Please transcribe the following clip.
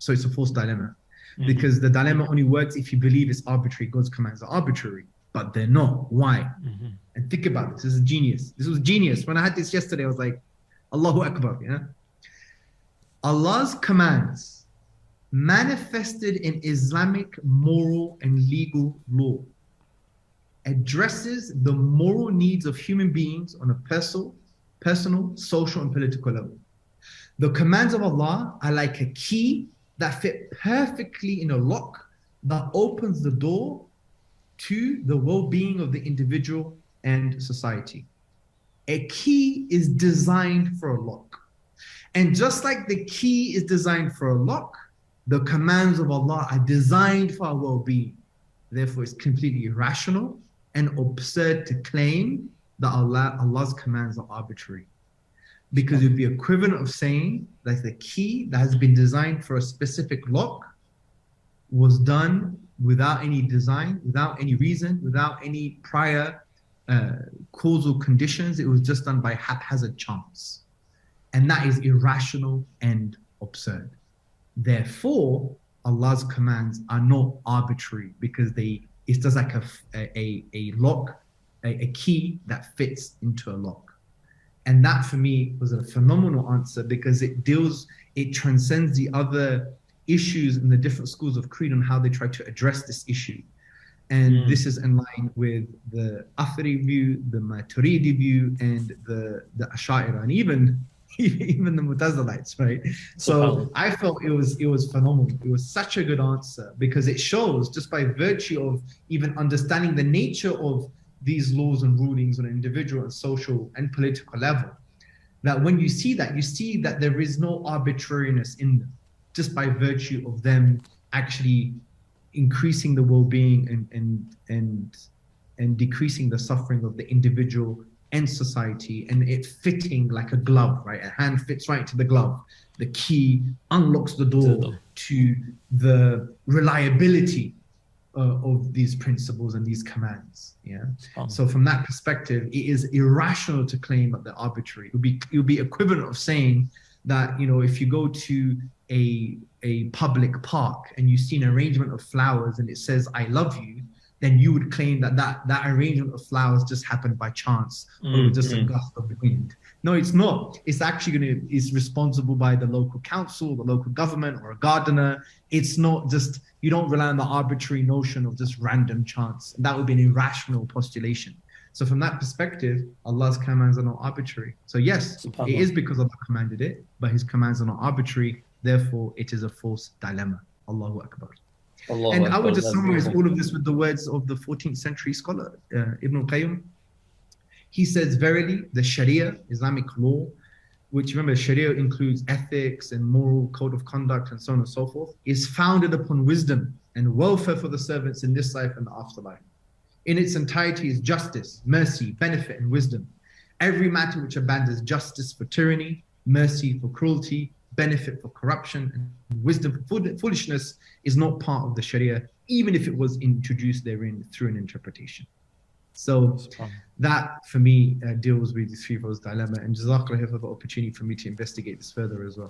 So it's a false dilemma. Because the dilemma only works if you believe it's arbitrary. God's commands are arbitrary, but they're not. Why? And think about this. This is genius. This was genius. When I had this yesterday, I was like, Allahu Akbar. Yeah. Allah's commands manifested in Islamic moral and legal law addresses the moral needs of human beings on a personal, social, and political level. The commands of Allah are like a key that fit perfectly in a lock that opens the door to the well-being of the individual and society. A key is designed for a lock. And just like the key is designed for a lock, the commands of Allah are designed for our well-being. Therefore, it's completely irrational and absurd to claim that Allah's commands are arbitrary. Because it would be equivalent of saying that the key that has been designed for a specific lock was done without any design, without any reason, without any prior causal conditions. It was just done by haphazard chance. And that is irrational and absurd. Therefore, Allah's commands are not arbitrary because it's just like a lock, a key that fits into a lock. And that for me was a phenomenal answer because it transcends the other issues in the different schools of creed on how they try to address this issue. And this is in line with the Athari view, the Maturidi view, and the Ash'ari, and even the Mutazilites, right? So I felt it was phenomenal. It was such a good answer because it shows just by virtue of even understanding the nature of these laws and rulings on an individual and social and political level, that when you see that there is no arbitrariness in them, just by virtue of them actually increasing the well-being and decreasing the suffering of the individual and society, and it fitting like a glove, right? A hand fits right into the glove. The key unlocks the door to the reliability of these principles and these commands. Yeah. So from that perspective, it is irrational to claim that they're arbitrary. It would be equivalent of saying that, if you go to a public park and you see an arrangement of flowers and it says "I love you," then you would claim that arrangement of flowers just happened by chance or just a gust of the wind. No, it's not. It's actually it's responsible by the local council, the local government, or a gardener. It's not just, you don't rely on the arbitrary notion of just random chance. That would be an irrational postulation. So from that perspective, Allah's commands are not arbitrary. So yes, it is because Allah commanded it, but His commands are not arbitrary. Therefore, it is a false dilemma. Allahu Akbar. And I would just summarize all of this with the words of the 14th century scholar, Ibn al-Qayyim. He says, verily, the Sharia, Islamic law, which remember, Sharia includes ethics and moral code of conduct and so on and so forth, is founded upon wisdom and welfare for the servants in this life and the afterlife. In its entirety is justice, mercy, benefit, and wisdom. Every matter which abandons justice for tyranny, mercy for cruelty, benefit for corruption, and wisdom for foolishness is not part of the Sharia, even if it was introduced therein through an interpretation. So that, for me, deals with the threefold dilemma. And Jazakallah for the opportunity for me to investigate this further as well.